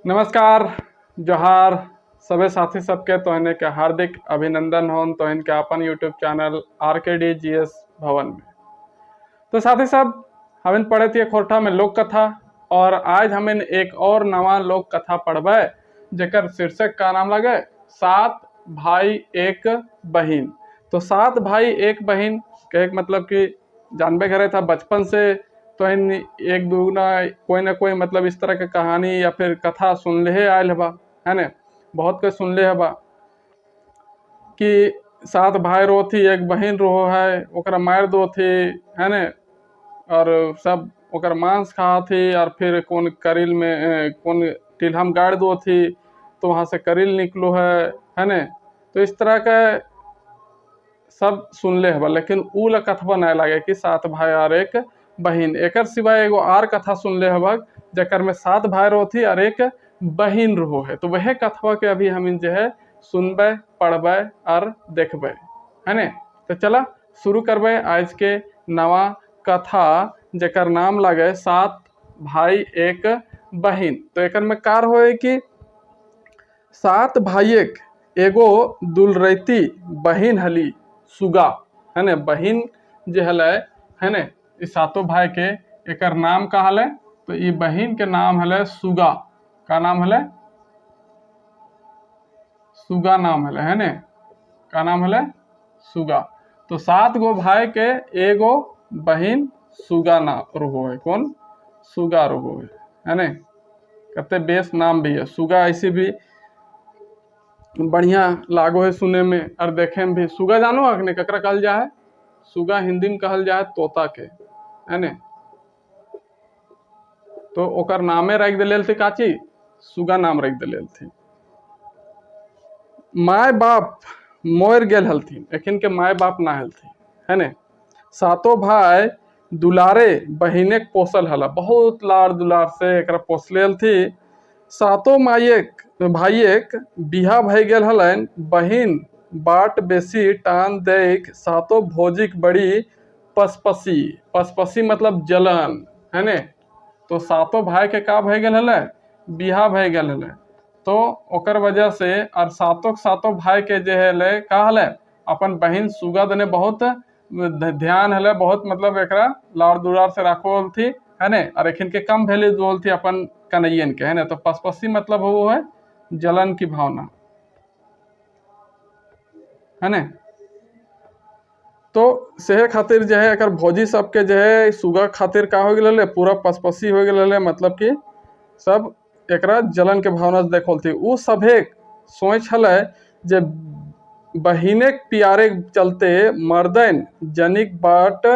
नमस्कार, जोहार सभी साथी सबके तोहने के हार्दिक अभिनंदन होन तोहन के अपन यूट्यूब चैनल RKD GS भवन में। तो साथी सब हमें पढ़े थे खोरठा में लोक कथा और आज हमें एक और नवा लोक कथा पढ़बे जेकर शीर्षक का नाम लगे 7 भाई एक बहिन। तो 7 भाई एक बहिन के मतलब कि जानबे करे था बचपन से तो एक दू ना कोई मतलब इस तरह के कहानी या फिर कथा सुनले आयल बा, है ने। बहुत कुछ सुनले बा कि 7 भाई रो थी एक बहन रो है ओकरा मार दो थी, है ने। और सब ओकर मांस खा थी और फिर कौन करील में कौन टिल्हम गाड़ दो थी तो वहां से करील निकलो है ने। तो इस तरह का सब सुनले हबा, लेकिन उ ला कथबा नहीं लगे कि 7 भाई और एक बहिन। एकर सिवाय एगो और कथा सुनले हबा जकर में 7 भाई रो थी और एक बहिन रहो है। तो वह कथवा के अभी हम जो है सुनबे पढ़बे और देखबे, है ने। तो चला शुरू करबे आज के नवा कथा जकर नाम लगे 7 भाई एक बहिन। तो एकर में कार होए कि 7 भाइयक एगो दुलरैती बहिन हली सुगा, है ने। बहिन जे हले, है ने, इस 7 भाई के एकर नाम का हले। तो ये बहिन के नाम हले सुगा। का नाम हले? सुगा नाम हले, है ने। का नाम हले? सुगा। तो 7 गो भाई के एगो बहिन सुगा ना रहो है। कौन? सुगा रहो है ने। कते बेस नाम भी है सुगा। ऐसे भी बढ़िया लागो है सुने में और देखे में भी। सुगा जानो अखने ककरा कहल जा है? सुगा हिंदी में कहल जा है तोता के, है ने। तो ओकर नामे रख दिले थे काची? सुगा नाम रख दिले थे। माय बाप मोर गेल हलथिन, एखिन के माय बाप ना हलथिन, है ने। 7 भाई दुलारे बहिने के पोसल हला, बहुत लाड़ दुलार से एकरा पोसले हलथी। 7 भाइयक बिहा भई गेल हलन। बहिन बाट बेसी टान देख 7 भोजिक बड़ी पसपसी। पसपसी मतलब जलन, है ने। तो 7 भाई के का भई गेल हले? बिहा भई गेल हले। तो ओकर वजह से और 7 भाई के जे हले का हले अपन बहिन सुगा दने बहुत ध्यान हले, बहुत मतलब एकरा लाड़ दुलार से राखो थी, है ने। और एखिन के कम वैल्यू दोल थी अपन कन्हैयन के, है ने। तो पसपसी मतलब वो है जलन की भावना, है ने। तो सेहे खातिर जो है एकर भौजी सबके जो है सुगा खातिर का हो गेल पूरा पसपसी हो गेल, मतलब कि सब एकरा जलन के भावना से देखल थी। उ सभे सोच हले जे बहिने के प्यारे चलते मर्दन जनिक बाट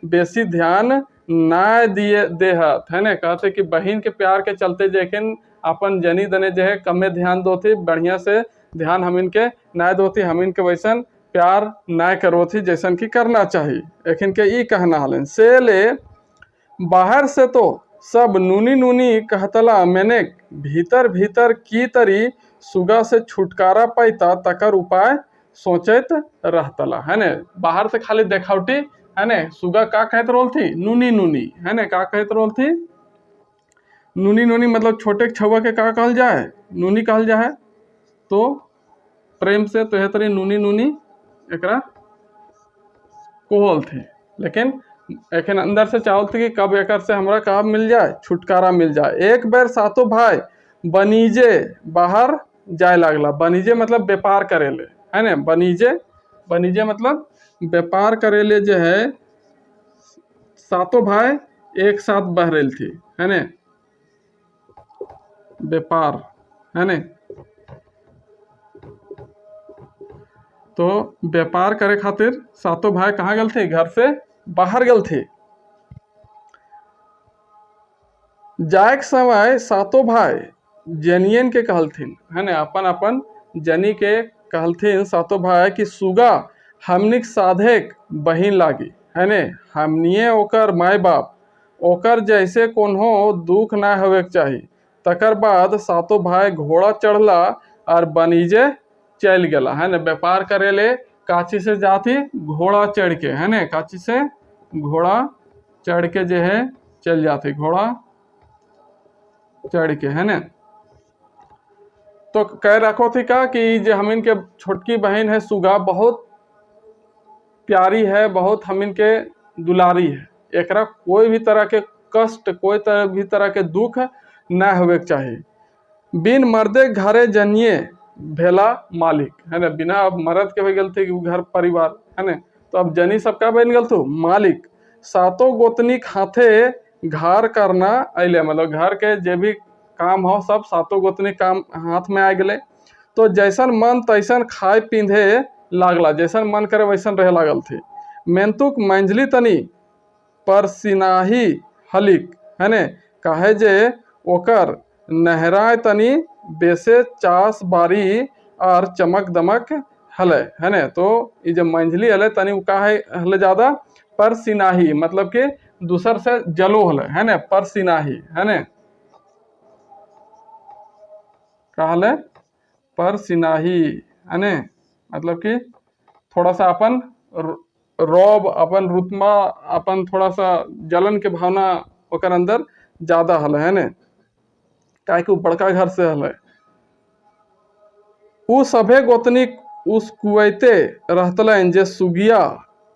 बेसी ध्यान ना दिए देहत, है ने। कहते कि बहिन के प्यार के चलते जेकिन अपन जनी दने जो है कमे ध्यान दो थी, बढ़िया से ध्यान हम इनके ना दो थी, हम इनके वैसन प्यार ना करो थी जैसन की करना चाहिए। एखिन के ई कहना हलन से ले बाहर से तो सब नूनी नूनी कहतला मैंने भीतर भीतर की तरी सुगा से छुटकारा पाइता तकर उपाय सोचत रहतला, है ने। बाहर से खाली देखावटी, है ने। सुगा का कहत रोल थी? नूनी नूनी, है ने। का कहत रोल थी? नूनी नूनी मतलब छोटे छुआ के का कहल जाए? नूनी कहल जाए। तो प्रेम से तो तरी नूनी नूनी एकरा कोहल थी। लेकिन एखन अंदर से चाहल थी कि कब एकर से हमरा कब मिल जाए, छुटकारा मिल जाए। एक बार 7 भाई बनीजे बाहर जाए लागला। बनीजे मतलब व्यापार करेले, है ने। बनीजे मतलब व्यापार करेले जो है 7 भाई एक साथ बहरेल थी, है ने। व्यापार, है ने। तो व्यापार करे खातिर 7 भाई कहाँ गल थे? घर से बाहर गल थे। जाए के समय 7 भाई जनियन के कहलथिन, है ने। अपन अपन जनी के कहलथिन 7 भाई कि सुगा हमनिक साधेक बहिन लागी, है ने। हमनिए ओकर माय बाप ओकर जैसे कोनो दुख ना होवे के चाही। तकर बाद 7 भाई घोड़ा चढ़ला और बनीजे चल गला, है ने। व्यापार करेले काची से जाती? घोड़ा चढ़ के, है ने। काची से? घोड़ा चढ़ के जो है चल जाती, घोड़ा चढ़ के, है ने। तो कह रखो थी का कि जो हम इनके छोटकी बहन है सुगा बहुत प्यारी है, बहुत हम इनके दुलारी है, एकरा कोई भी तरह के कष्ट, कोई भी तरह के दुख न होवे के चाहिए। बिन मर्दे घरे जनिए भेला मालिक, है ना, बिना अब मर्द के भी गलती घर परिवार, है ना, तो अब जनी सबका बन गल तो मालिक। सातों गोतनी हाथे घर करना अले, मतलब घर के जे भी काम हो सब सातों गोतनी काम हाथ में आ गए। तो जैसन मन तैसन खाए पींधे लागला, जैसन मन करे वैसन रहे लागल थी। मेंतुक मंजली तनी पर सिनाही हलिक, है ने, कहे जे ओकर नहराए तनी बेसे चास बारी और चमक दमक हले, है ने। तो ये जो मंजली हले तनी उ काहे हले ज्यादा, पर सिनाही मतलब कि दूसर से जलो हले, है ने, पर सिनाही, है ने, कहले पर सिनाही, है ने, मतलब कि थोड़ा सा अपन रौब, अपन रुतमा, अपन थोड़ा सा जलन के भावना ओकर अंदर ज्यादा हल, है ने, काहे कि बड़का घर से हल। उ सभे गोतनी उस कुवैते रहतलन जे सुगिया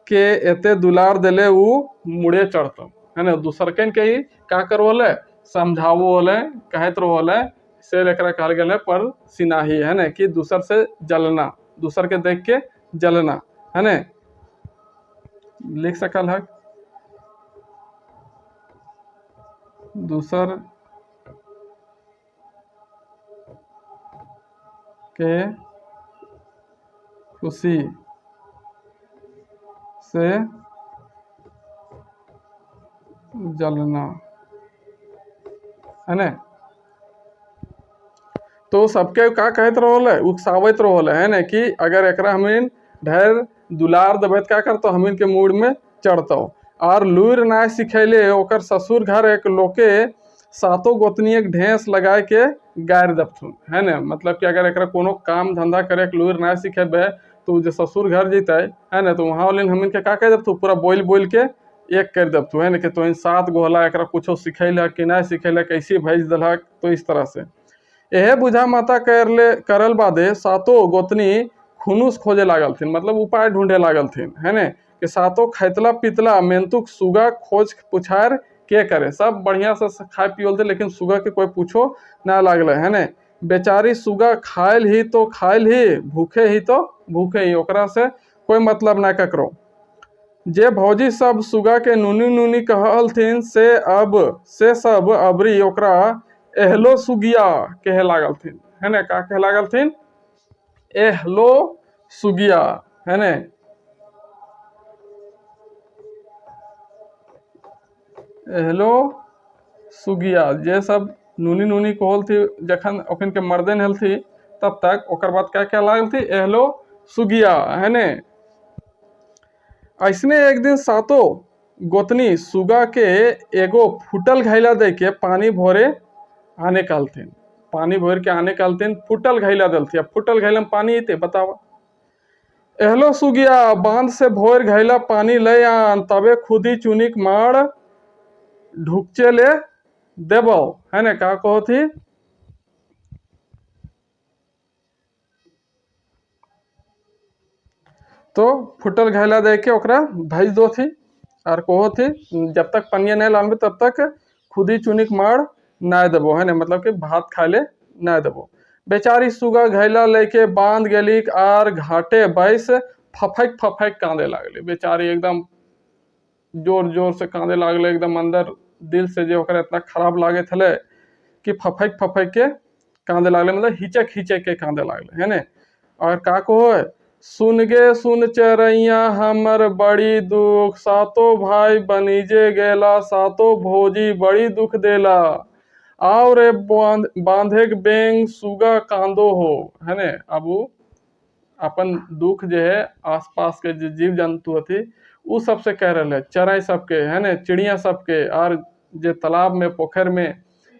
के एते दुलार देले उ मुड़े चढ़त, है ना, दूसर के ही का करवले समझावो होले, कहत रहोले, से लेकर कहल गए पर सिनाही, है ना, कि दूसर से जलना, दूसर के देख के जलना, है ना, लिख सकल है दूसर के खुशी से जलना, है ना। तो सबके का कहत रहोले, उकसावत रहोले, है ना, कि अगर एकरा हमीन ढेर दुलार देवे क्या कर तो हमीन के मूड में चढ़तो। और लूर ना सिखैले ओकर ससुर घर एक लोके सातों गोतनी एक ढेंस लगाए के गाड़ दबथुन, है ना, मतलब कि अगर एकरा कोनो काम धंधा करे के लूर ना सिखेबे तो जो ससुर घर जीते, है ना, तो वहाँ वाले हमीन के का कह देबथु, पूरा बोल बोल के एक कर देबथु, है ना, कि तो इन 7 गो होला, एकरा कुछो सिखैलक कि ना सिखैलक, कैसे भेज दलक, तो इस तरह से यह बुझा माता करल बादे सातों गोतनी खुनुस खोजे लागल थीन, मतलब उपाय ढूंढे लागल थीन, है ने, कि सातों खैतला पितला मेंतुक सुगा खोज पुछार के करे, सब बढ़िया से खाए पियल थे, लेकिन सुगा के कोई पूछो ना लागल, है ने। बेचारी सुगा खायल ही तो खायल ही, भूखे ही तो भूखे ही, ओकरा से कोई मतलब ना ककरो। जे भौजी सब सुगा के नूनी नूनी कहल थीन से सब अबरी ओकरा एहलो सुगिया कहे लागल थीन, है ना, का कहे लागल थीन, एहलो सुगिया, है ना, एहलो सुगिया, जे सब नूनी नूनी कहल थी जखन ओखन के मर्दन हल थी तब तक, ओकर बाद क्या क्या लागल थी, एहलो सुगिया, है ने। ऐसने एक दिन सातों गोतनी सुगा के एगो फुटल घैला दे के पानी भोरे आने कालतीन, पानी भोर के आने कालतीन, फुटल घैला दलती। अब फुटल घैला में पानी इते बतावा, एहलो सुगिया बांध से भोर घैला पानी ले आन, तबे खुदी चुनिक मार ढुकचे ले देबो, है ना, का कहो थी, तो फुटल घैला दे के ओकरा भेज दो थी, और कहो थी जब तक पनिया नहीं लानबे तब तक खुदी चुनिक मार ना देबो, है ना, मतलब कि भात खाए ले ना देबो। बेचारी सुगा घैला लेके बांध गेली आर घाटे बैस फफक फफक कांदे लागले, बेचारी एकदम जोर जोर से कांदे लागले, एकदम अंदर दिल से जो ओकरा इतना खराब लागे थले कि फफक फफक के कांदे लागले, मतलब हिचक हिचक के कांदे लागले, है ना। और का कहो, सुन गे सुन चरैया हमर बड़ी दुख, सातों भाई बनीजे गेला, सातों भौजी बड़ी दुख देला, आओ रे बांधे के बेंग सुगा कांदो हो, है ने। अब अपन दुख जो है आसपास के जो जीव जंतु थी उ सबसे कह रहे है, चराई सबके, है ने, चिड़िया सबके, और जो तालाब में पोखर में,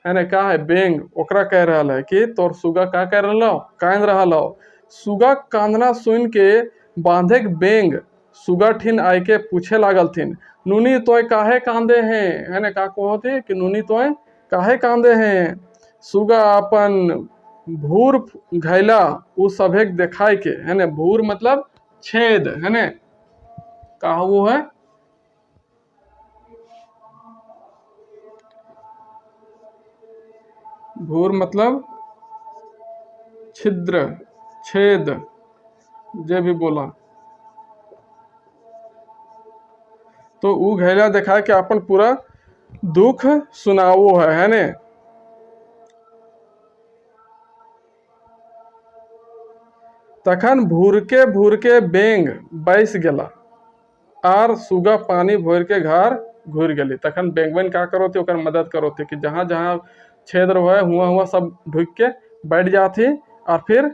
है ने, का है बेंग, ओकरा कह रहा है कि तोर सुगा का कह रहा कांद रहा लो। सुगा कांदना सुन के बांधे के बेंग सुगा ठिन आय के पूछे लागल थिन, नूनी तोय काहे कांदे हैं, है ने, का कहो थे कि नूनी तोय काहे कांदे हैं। सुगा अपन भूर घैला उ सभेक देखाय के, है ने, भूर मतलब छेद, है ने, का वो है, भूर मतलब छिद्र, छेद, जे भी बोला, तो उ घैला देखा के अपन पूरा दुख सुनावो है ने। तखन भूरके बेंग बैस गेला आर सुगा पानी भोर के घर घुर गली। तखन बेंगवन क्या करो थे, ओकर मदद करो थे कि जहाँ जहाँ छेद रहे हुआ हुआ सब ढुक के बैठ जाती और फिर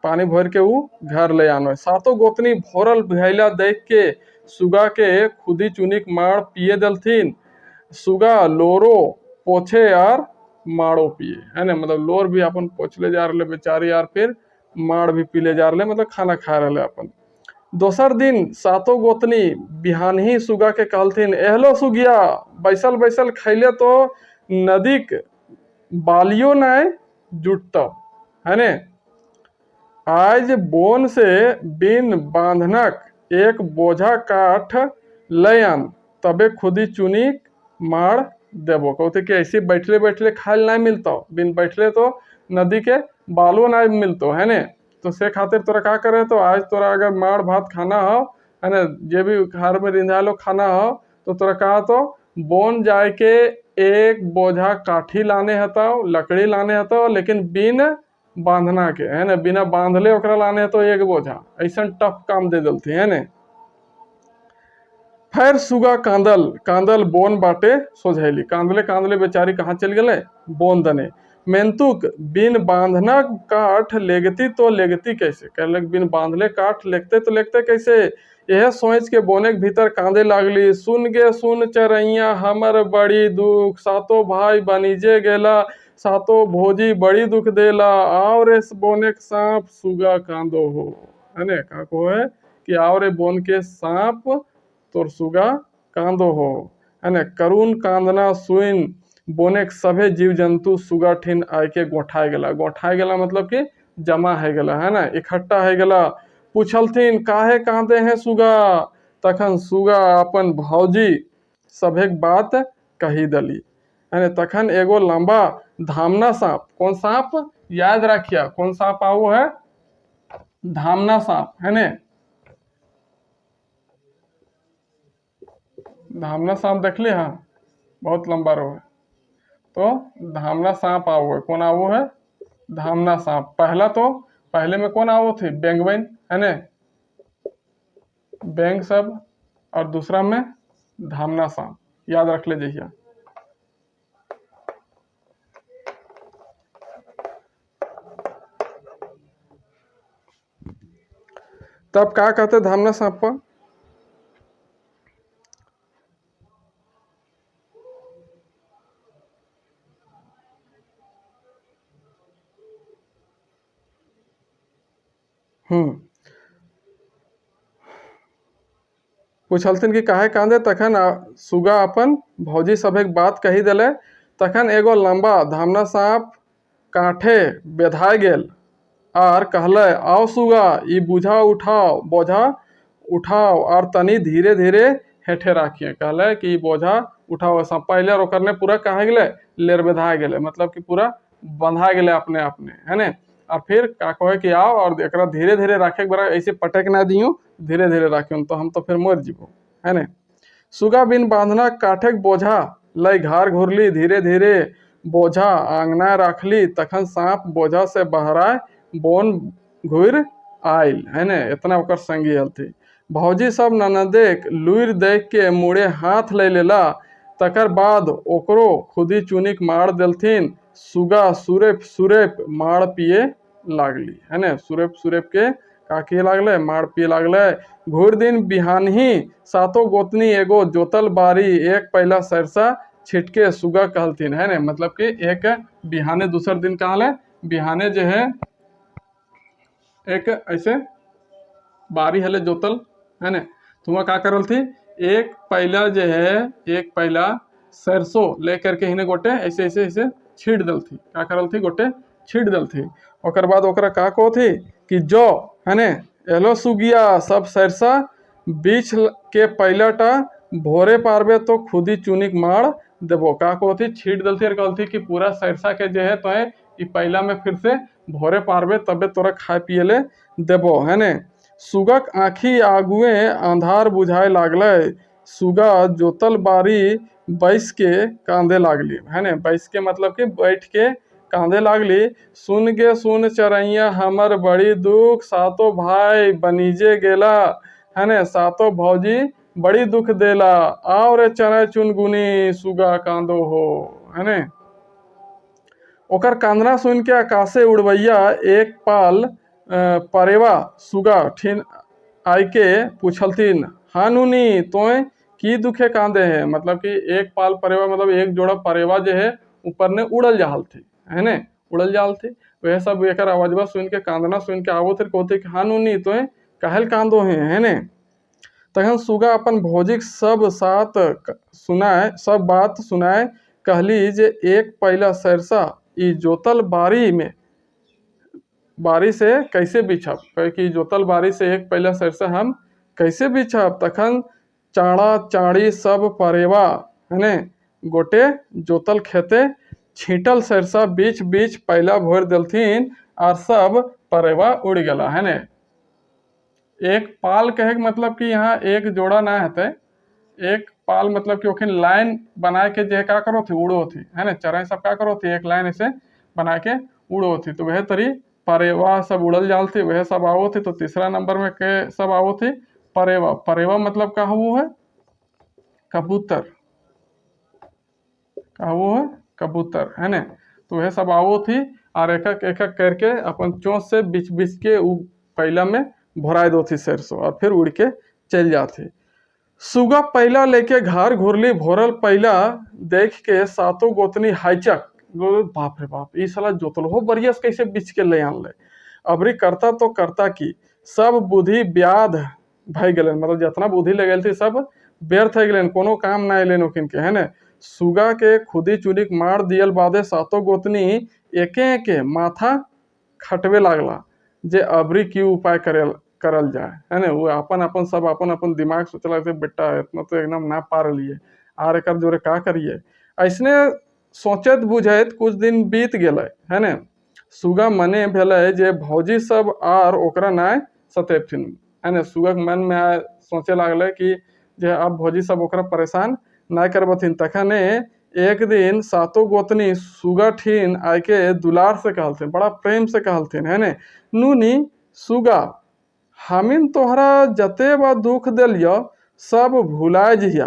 पानी भर के वो घर ले आनो। सातों गोतनी भोरल भैला देख के सुगा के खुदी चुनिक मार पिए दलथिन। सुगा लोरो पोछे यार माड़ो पिए, है ना, मतलब लोर भी अपन पोछले जा रहे बेचारी यार, फिर माड़ भी पीले जा रहे, मतलब खाना खा रहे अपन। दोसर दिन सातों गोतनी बिहान ही सुगा के कहलथिन, एहलो सुगिया, बैसल बैसल खैले तो नदीक बालियो नाय जुटता, है ने, आज बोन से बिन बांधनक एक बोझा काठ ले आन, तबे खुदी चुनी मार देबो। कहते कि ऐसे बैठले बैठले खाल नहीं मिलता, बिन बैठले तो नदी के बालो नहीं मिलतो, है ने, तो से खातिर तोरा का करे, तो आज तोरा अगर मार भात खाना हो, है ना, जे भी घर में रिंझालो खाना हो, तो तोरा कहा तो बोन जाए के एक बोझा काठी लाने हता, लकड़ी लाने हता, लेकिन बिन बांधना के, है ना, बिना बांधले ओकरा लाने तो एक बोझा, ऐसा टफ काम दे दलती, है ने। फिर सुगा कांदल कांदल बोन बाटे सोझैली, कांदले कांदले बेचारी कहाँ चल गए, बोन दने। मेंतुक बिन बांधना काठ लेगती तो लेगती कैसे, कहलक बिन बांधले काठ लेगते तो लेगते कैसे। यह सोच के बोने के भीतर कांदे लागली, सुन गे सुन चरैया हमर बड़ी दुख, सातो भाई बनीजे गेला, सातो भोजी बड़ी दुख देला, आओ रे बोने के सांप सुगा कांदो हो, है ने, का को है कि आओ रे बोन के सांप तोर सुगा कांदो हो, है ना। करुण कांदना सुइन बोने के सभे जीव जंतु सुगा ठिन आके गोठाए गेला मतलब कि जमा है गेला, है ना, इकट्ठा है गेला। पूछलथिन काहे कांदे हैं सुगा, तखन सुगा अपन भौजी सभे बात कही दली, है ना। तखन एगो लंबा धामना सांप, कौन सांप याद रखिया, कौन सांप आओ है, धामना सांप, है ना, धामना सांप देख ली, हाँ, बहुत लंबा रो है, तो धामना सांप आओ है, कौन आओ है, धामना सांप। पहले में कौन आओ थे, बेंगवन, है ने, बेंग सब, और दूसरा में धामना सांप, याद रख ले जहिया। तब क्या कहते धामना सांप पर, पूछलथिन कि काहे कांदे, तखन सुगा अपन भौजी सभे बात कही दिले। तखन एगो लंबा धामना सांप काठे बेधा गेल और कहले, आओ सुगा ई बोझा उठाओ और तनी धीरे धीरे हेठे राखिए। कहले कि बोझा उठाओ, सांप पहले ओकर ने पूरा कहा गए लेर बेधा गए, मतलब कि पूरा बंधा गए अपने अपने, है ने। और फिर का कहे कि आओ और एक धीरे धीरे राखे के बड़ा, ऐसे पटक ना दियो, धीरे धीरे राखियो, तो हम तो फिर मर जीवो, है ने। सुगा बिन बांधना काठे बोझा लय घर घुरली, धीरे धीरे बोझा आंगना रखली। तखन सांप बोझा से बहराए बोन घुर आयल, है ने, इतना ओकर संगी हल थी। भौजी सब ननदेक लुर देख के मुड़े हाथ ले लेला। तकर बाद ओकरो खुदी चुनिक मार देलथिन। सुगा सुरेप सुरेप मार पिए लागली, है ने, सुरेप सुरेप के का किए लागले, मार पिए लागले। घुर दिन बिहान ही सातों गोतनी एगो जोतल बारी एक पहला सरसा छिटके सुगा कहलथिन, है ने, मतलब कि एक बिहाने दूसर दिन कहले, बिहाने जो है एक ऐसे बारी हले जोतल, है ने, तुम का करल थी, एक पहला जो है एक पहला सरसों लेकर के हिने गोटे ऐसे ऐसे ऐसे छीट दल थी, क्या करल थी, गोटे छीट दलथी। ओकर बाद ओकरा का को थी कि जो है ने एलो सुगिया सब सरसा बीच के पहलाटा भोरे पारबे तो खुदी चुनिक मार देबो। का को थी छीट दलथी और कहती कि पूरा सरसा के जो है तो ई पहला में फिर से भोरे पारबे तबे तोरा खाए पिए ले देबो है ने। सुगक आँखी आगुए अंधार बुझाए लागले, सुगा जोतल बारी बैस के कांदे लागली है ने। बैस के मतलब कि बैठ के कांदे लागली। सुन गे सुन चरैया हमर बड़ी दुख, सातो भाई बनीजे गेला है ने, सातो भौजी बड़ी दुख देला, आओ रे चना चुनगुनी सुगा कांदो हो है ने। ओकर कांदना सुन के आकाशे उड़वैया एक पाल परेवा सुगा ठिन आई के पूछलथिन, हाँ नुनी तोय की दुखे कांदे है। मतलब कि एक पाल परेवा मतलब एक जोड़ा परेवा जो है ऊपर ने उड़ल जाहल थी है ने, उड़ल जाल थी। वह सब एक आवाजवा सुन के कांदना सुन के आवो थे कहते कि हाँ नुनी तोय कहल कांदो है ने। तखन सुगा अपन भौजिक सब सुनाए, सब बात सुनाए, कहली जे एक पहला सरसा ई जोतल बारी में बारी से कैसे बिछब, कि जोतल बारी से एक पहला सरसा हम कैसे बिछब। तखन चाड़ा चाड़ी सब परेवा है ने गोटे जोतल खेते छींटल सरसा बीच बीच पहला भोर दलथिन और सब परेवा उड़ गला है ने। एक पाल कहे के मतलब कि यहाँ एक जोड़ा ना है, एक पाल मतलब कि ओखिन लाइन बना के जो का करो थी उड़ो थी है ना। चराई सब का करो थी एक लाइन ऐसे बना के उड़ो थी, तो वह तरी परेवा सब उड़ल जाल थी, वह सब आवो थी। तो तीसरा नंबर में के सब आवो थी परेवा। परेवा मतलब का वो है कबूतर, का वो है कबूतर है ने। तो वह सब आवो थी और एक एक करके अपन चोंच से बिछ बिछ के पहला में भराए दो थी सरसों और फिर उड़ के चल जाती। सुगा पहला लेके घर घुरली भोरल पहला देख के सातों गोतनी हाइचक, बाप रे बाप ये साला जोतलहो बरियस कैसे बिछ के ले आन ले। अबरी करता तो करता की सब बुद्धि ब्याध भय गए, मतलब जितना बुद्धि लगल थी सब व्यर्थ हो गए, कोनो काम ना अलन ओकिन के है ने। सुगा के खुदी चुनिक मार दियल बादे सातों गोतनी एके एके माथा खटवे लागला जे अबरी की उपाय करल जाए है ने। वो अपन अपन सब अपन अपन दिमाग सोचे लगते बेटा इतना तो एकदम ना पार लिए आर एक जोरे का करिए। ऐसने सोचत बुझत कुछ दिन बीत गए है ने। सुगा मने भेले जे भौजी सब आर ओकरा नाय सतेबथिन है ने। सुगा के मन में सोचे लागले कि जे अब भौजी सब ओकरा परेशान ना करबथिन। तखने एक दिन सातों गोतनी सुगा ठीन आके दुलार से कहलथिन, बड़ा प्रेम से कहलथिन है ने, नूनी सुगा हमिन तोहरा जते बा दुख दिलियो सब भुलाए जिया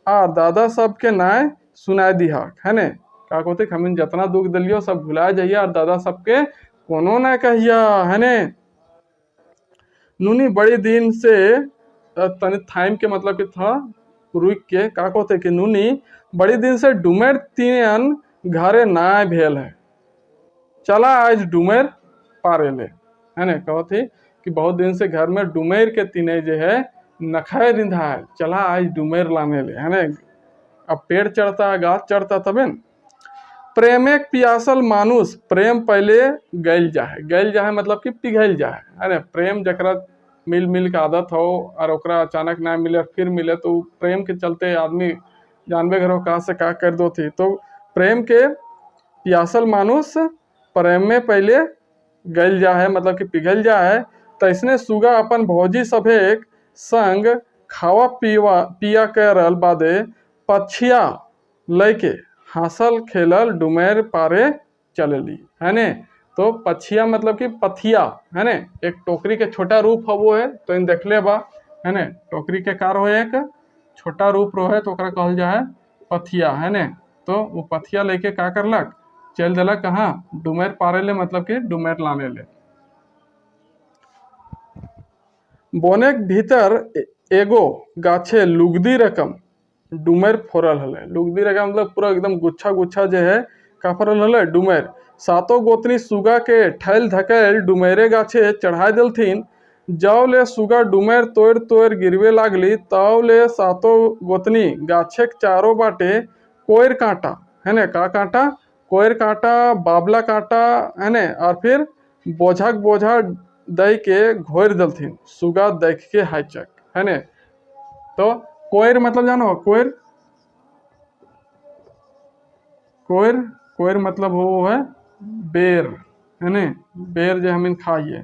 और दादा सबके नाय सुनाए दिहा है ने। का कहते हमिन जितना दुख दिलियो सब भुलाए जाइया और दादा सबके कोनो ना कहिया है ने। नूनी बड़ी दिन से तनि थाइम के मतलब कि था रुक के का कहते कि नूनी बड़ी दिन से डुमेर तीन घरे ना भेल है, चला आज डुमेर पारे ले है ने। कहती कि बहुत दिन से घर में डुमेर के तीने जो है नखाए रिंधा है, चला आज डुमेर लाने ले है ने। अब पेड़ चढ़ता गाछ चढ़ता तबे न। प्रेम एक पियासल मानुष प्रेम पहले गल जाए मतलब कि पिघल जाए है ने। प्रेम जकरा मिल मिल के आदत हो और ओकरा अचानक ना मिले फिर मिले तो प्रेम के चलते आदमी जानबे करो कहाँ से का कर दो थी। तो प्रेम के पियासल मानुष प्रेम में पहले गल जाए मतलब कि पिघल जाए। तो इसने सुगा अपन भौजी सभे संग खावा पिया करल बादे पछिया लेके हासल खेलल डुमेर पारे चलली है ने। तो पछिया मतलब कि पथिया है ने, एक टोकरी के छोटा रूप हो वो है तो इन देख ले बा है ने। टोकरी के कार हो एक छोटा रूप रहे तो ओकरा कहल जाए पथिया है ने। तो वो पथिया लेके का करलक चल दिलक कहाँ डुमेर पारे ले मतलब कि डुमेर लाने ले। बोने के भीतर एगो गाछे लुगदी रकम डुमेर फोरल हले। लुगदी रकम मतलब पूरा एकदम गुच्छा गुच्छा जो है का फोरल हले डुमेर। सातों गोतनी सुगा के ठैल धकेल डुमेरे गाछे चढ़ाई दिलथिन। जब ले सुगा डुमेर तोड़ तोड़ गिरवे लागली तब ले सातों गोतनी गाछे के चारों बाटे कोयर कांटा है ने, का कांटा कोयर कांटा बाबला कांटा है ने और फिर बोझा बोझा दई के घोर दलथिन सुगा देख के हाइचक है ने। तो कोयर मतलब जानो कोयर, कोयर कोयर मतलब वो है बेर है ने, बेर जो हम खाइए।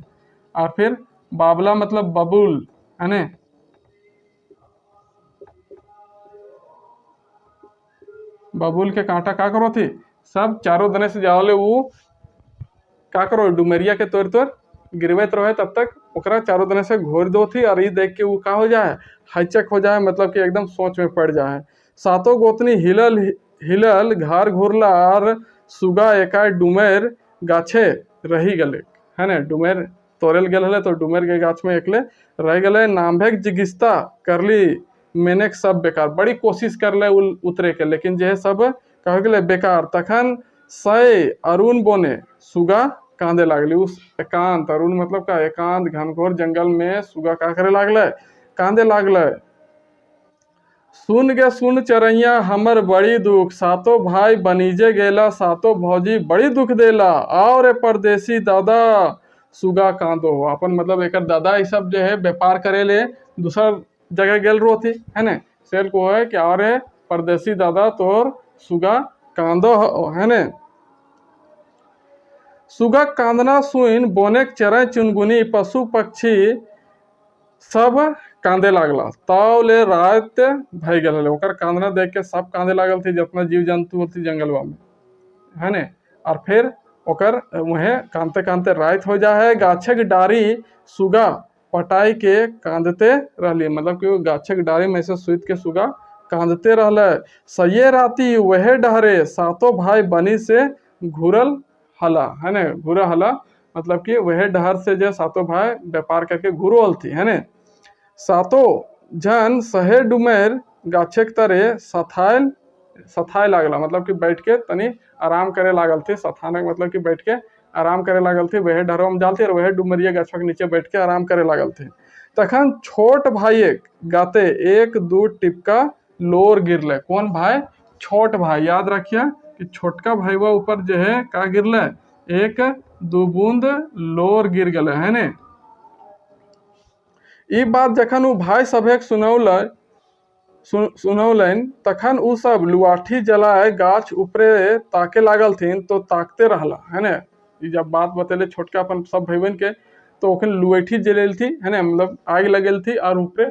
और फिर बाबला मतलब बबूल है ने, बबूल के कांटा का करो थी सब चारों दने से जाओले वो का करो डुमरिया के तोड़ तोड़ गिरवेत रहे तब तक ओकरा चारों दने से घोर दो थी। और ये देख के वो का हो जाए हाइचक हो जाए, मतलब कि एकदम सोच में पड़ जाए। सातों गोतनी हिलल हिलल घर घुरला और सुगा एका डुमेर गाछे रही गले है ने। डुमेर तोड़ल गल हले तो डुमेर के गाछ में एकले रह गले। नामभेक जिगिस्ता करली मैंने सब बेकार, बड़ी कोशिश कर ले उतरे के लेकिन जे सब कह गले बेकार। तखन सय अरुण बोने सुगा कांदे लागली। उस एकांत, अरुण मतलब का एकांत घनघोर जंगल में सुगा का करे लागले कांदे लागले। सुन गे सुन चरैया हमर बड़ी दुख, सातों भाई बनीजे गेला सातों भौजी बड़ी दुख देला। और परदेसी दादा सुगा कांदो हो अपन, मतलब एक दादा ये सब जो है व्यापार करे ले दूसर जगह गेल रो थी है ने। शेर को है कि और परदेसी दादा तोर सुगा कांदो है ने। सुगा कांदना सुन बोनेक चरै चुनगुनी पशु पक्षी सब कांदे लागला। ताव ले रात भई गल ओकर कांदना देख के सब कांदे लागल थी जितना जीव जंतु थी जंगलवा में है ने। और फिर ओकर वहे कांदते कांदते रात हो जा है। गाछक डारी सुगा पटाई के कांदते रहली, मतलब कि गाछक डारी में से सुत के सुगा कांदते रहले। सये राती वह डहरे सातों भाई बनी से घुरल हला है ने। घुरा हला मतलब कि वह डहर से जो सातों भाई व्यापार करके घुरोल थी है ने। सातों जन सहे डुमेर गाछक तरे सथायल सथाए लागला, मतलब कि बैठ के तनी आराम करे लागल थी। सथाने मतलब कि बैठ के आराम करे लागल थी। वह डरो में जालती और वह डुमरिया गाछक नीचे बैठ के आराम करे लागल थी। तखन छोट भाई गाते एक दो टिपका लोर गिरले। कौन भाई? छोट भाई। याद रखिए कि छोटका भाई वो ऊपर जो है का गिरले एक दो बूंद लोर गिर गले है ने। ई बात जखन उ भाई सभेक सुनौलन तखन उ सब लुआठी जलाए गाछ ऊपरे ताके लागल थीन तो ताकते रहला है ने। ई जब बात बतेले छोटका अपन सब भाई बहन के तो ओखन लुआठी जलेल थी है ने, मतलब आग लगल थी और ऊपरे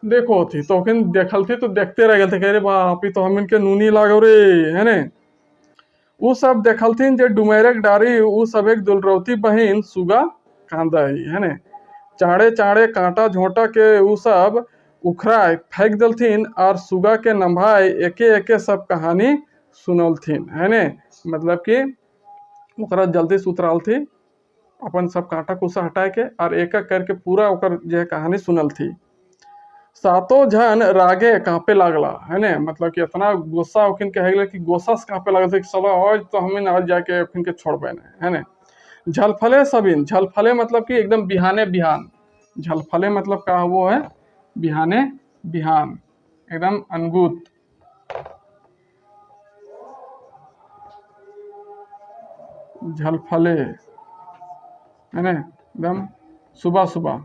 देखो थी तो ओखन देखल थी तो देखते रह गए थे, कह रे बाप ई तो हम इनके नूनी लागो रे है ने। उ सब देखल थीन जे डुमेरक डारी उ सब एक दुलरौती बहिन सुगा कांदा है ने। चाड़े चाड़े कांटा झोंटा के उ सब उखराय फेंक दलथिन और सुगा के नंभाई एके एके सब कहानी सुनलथिन है ने। मतलब कि ओकरा जल्दी से उतराल थी अपन सब कांटा कुसा हटाए के और एक एक करके पूरा ओकर जो है कहानी सुनल थी। सातों जन रागे कांपे लागला है ने, मतलब कि इतना गुस्सा ओखिन के है कि गुस्सा से कांपे लागल थे कि साला आज तो हमें आज जाके ओखिन के छोड़बे नहीं है ने। झलफले सबिन, झलफले मतलब कि एकदम बिहाने बिहान। झलफले मतलब का वो है बिहाने बिहान एकदम अनगुत। झलफले है ना एकदम सुबह सुबह।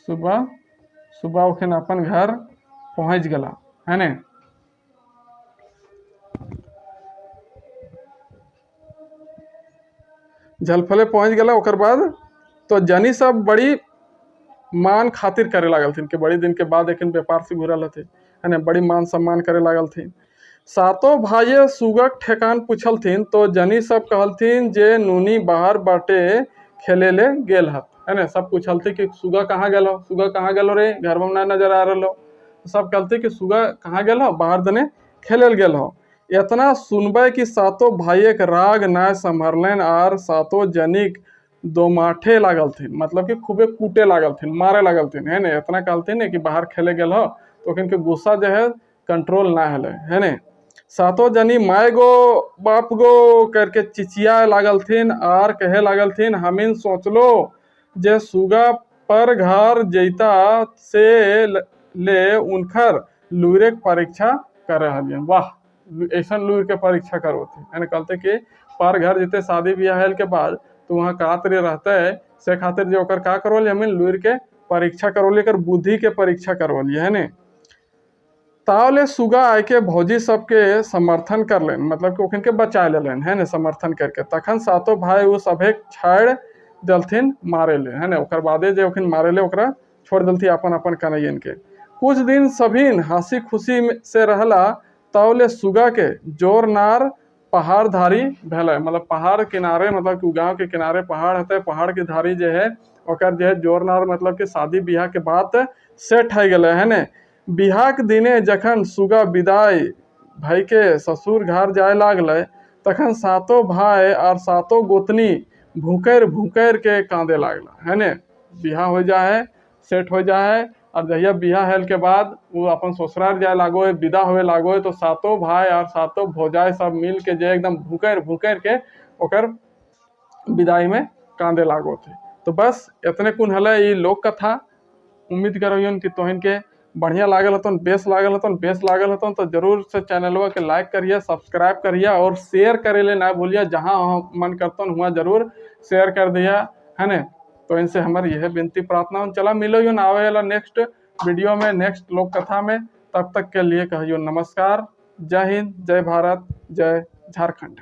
सुबह सुबह ओखन अपन घर पहुंच गला है ने। झलफले पहुंच गला ओकर बाद तो जनी सब बड़ी मान खातिर करे लागल थी कि बड़ी दिन के बाद एक व्यापार से घुरल थे है ना, बड़ी मान सम्मान करे लागल थी। सातों भाई सुगक ठेकान पूछल थीन तो जनी सब कहलथिन जे नूनी बाहर बाटे खेले ले गेल हत है ना। सब पूछल थी कि सुगा कहाँ गेल हो, सुगा कहाँ गेल हो रे, घर में ना नजर आ रहा। सब कहलते कि सुगा कहाँ गेल हो, बाहर दने खेले गेल हो। इतना सुनबे कि सातों भाई के राग ना संभरलन और सातों जनिक दोमाठे लागल थी, मतलब कि खूबे कूटे लागल थी, मारे लागल थी है ना। इतना कहलते न कि बाहर खेले गेल हो तो उनके गुस्सा जो है कंट्रोल ना हले है ने। सातों जनी माय गो बाप गो करके चिचिया लागल थीन और कहे लागल थीन हमीन सोचलो जे सुगा पर घर जैता से ले उनकर लूरे के परीक्षा करे हलियन। वाह, ऐसा लूर के परीक्षा करो थे, यानी कहते कि पर घर जिते शादी ब्याह हल के बाद तो वहाँ का तरी रहता है से खातिर जो ओकर का करवली हमें लूर के परीक्षा करवली, कर बुद्धि के परीक्षा करवली है ने। तावले सुगा आय के भौजी सबके समर्थन कर लेन, मतलब कि ओखिन के बचा लेन है ने समर्थन करके। तखन सातो भाई वो सभे छाड़ दलथिन मारे ले है ने। ओकर बादे जे ओखिन मारे ले ओकरा छोड़ दलथी अपन अपन कन्हैयन के। कुछ दिन सभीन हंसी खुशी से रहला, तावले सुगा के जोर नार पहाड़ धारी भेले, मतलब पहाड़ किनारे, मतलब कि गांव के किनारे पहाड़ हते, पहाड़ के धारी जे है ओकर जे है जोर नार, मतलब कि शादी ब्याह के बात सेट है गए है ने। बिहार के दिने जखन सुगा विदाई भाई के ससुर घर जाए लागल, तखन सातों भाई और सातों गोतनी भूकर भूकर के कांदे लागल है ने। बिहा हो जाए, सेट हो जाए, और जहिया बिहा हेल के बाद वो अपन ससुराल जाए लागो है, विदा होए लागो है, तो सातों भाई और सातों भौजाई सब मिल के जे एकदम भूकर भूकर के ओकर विदाई में कांदे लागो थे। तो बस इतने कुन हले ये लोक कथा। उम्मीद करो कि तोहन के बढ़िया लागल हतन, बेस लागल हतन तो जरूर से चैनलवा के लाइक करिए, सब्सक्राइब करिए और शेयर करे ले ना भूलिए। जहाँ मन करतन हुआ जरूर शेयर कर दिया है ने। तो इनसे हमारी यह विनती प्रार्थना। चला मिलो यून आवे वाला नेक्स्ट वीडियो में, नेक्स्ट लोक कथा में। तब तक के लिए कहियो नमस्कार। जय हिंद, जय भारत, जय झारखंड।